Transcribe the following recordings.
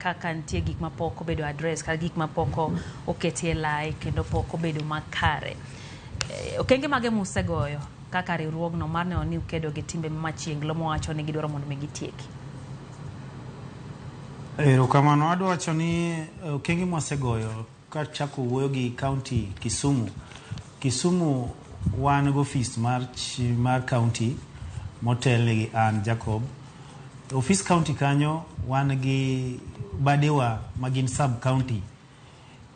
kaka nitie gik mapoko bedo address kaka gik mapoko oketie lai kendo poko bedo makare. Okenge mage musegoyo kaka riwruogno mar neno ni ukedo gi timbe machienglo mowacho ni gidwaro mondo gitieki. Kamano adwa wacho ni okenge mwasegoyo ka chako wuoyo gi county Kisumu wan go office mar county motel gi an Jacob. Office county kanyo wan gi badewa magin sub county.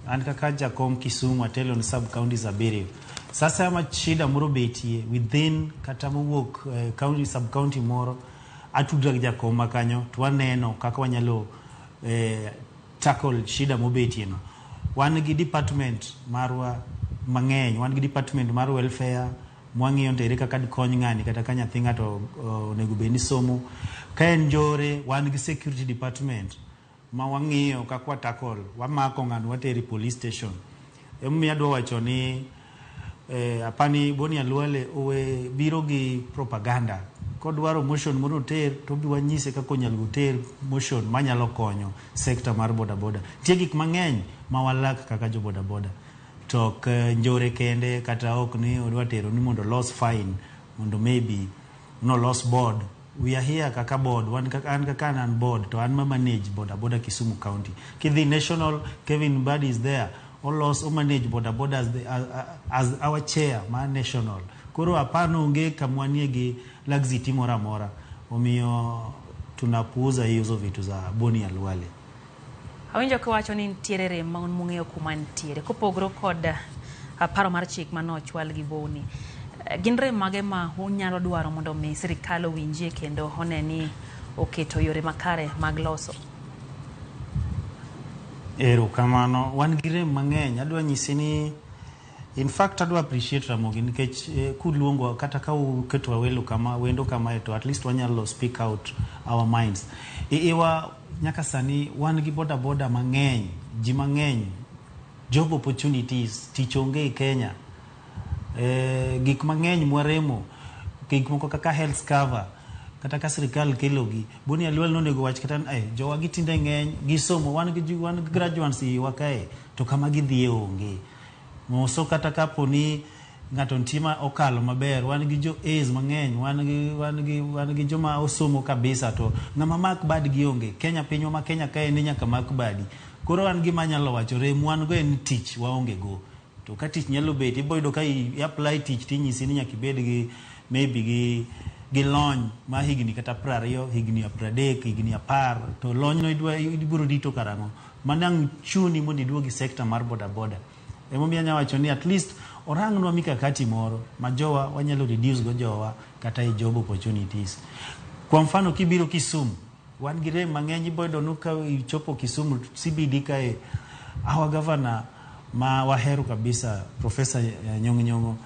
An kaka jakom Kisumu atelo ni sub counties abiriyo. Sasa ama shida moro betie within kata mowuok county sub county moro atudra gi jakom makanyo to waneno kaka wanyalo tackle shida mobetie no. Wan gi department marwa mang'eny, wan gi department mar welfare mwang'iyo ntere kaka kony ng'ani kata ka nyathi ng'ato onego bed ni somo. Ka en njore wan gi security department ma wang'iyo kaka tackle wamako ng'ano wateri police station. Emi adwa wacho ni apani Boni Alwale owe biro gi propaganda kodwaro motion moro ter to bi wanyise kaka onyalo ter motion manyalo konyo sector mar boda boda. Tie gik mang'eny ma walak kaka jo boda boda to njore kende kata ok ni odwa tero ni mondo loss fine mondo maybe no loss board. We are here kaka board, an kaka an board to an ma manage boda boda Kisumu County. Kidhi national, Kevin Mbadi is there. O manage boda boda as our chair ma national. Koro apano unge kamwanie gi laxity mora mora. Omiyo tunapuuza hizo vitu za Boni Alwale. Awinjo kiwacho ni ntiere rem ma mung'eyo kuma ntiere kopogro kod paro mar chik manochwal gi Boni. Gin rem mage ma unyalo dwaro mondo mi sirikal owinjie kendo one ni oketo yore makare mag loso? Kamano wan gi rem mang'eny. Adwa nyisi ni in fact adwa appreciate Ramogi nikech kuluongo kata ka uketo welo kama wendo kama to at least wanyalo speak out our minds. Iwa nyaka sani wan gi boda boda mang'eny, ji mang'eny, job opportunities, tich onge Kenya. Gik mang'eny mwaremo, gik moko kaka health cover, kata ka sirikal kelogi. Boni Alwale nonego wach kata jowa gitinde ng'eny, gisomo, wan gi graduates wakae, to kama gidhie onge. Moso kata kapo ni ng'ato ntima okalo maber, wan gi jo A's mang'eny, wan gi joma osomo kabisa to ng'ama mak bad gi onge. Kenya pinywa ma Kenya kae ni nyaka mak badi. Koro wan gima nyalo wacho rem wan go en tich waonge go. To ka tich nyalo bet iboyudo ka apply tich tinyisi ni nyaka ibed gi maybe gi lony ma higni kata 20, higni 30, higni 10 to lony no ibiro dito karang'o manang chuni mondo iduogi sector mar boda boda. Emomiyo anya wacho ni at least orangnwa mikakati moro ma jowa wanyalo reduce go jowa kata e job opportunities. Kwa mfano kibiro Kisumu wan gi rem mang'eny iboyudo no ka ichopo Kisumu CBD kae our governor ma wahero kabisa Professor Nyong'o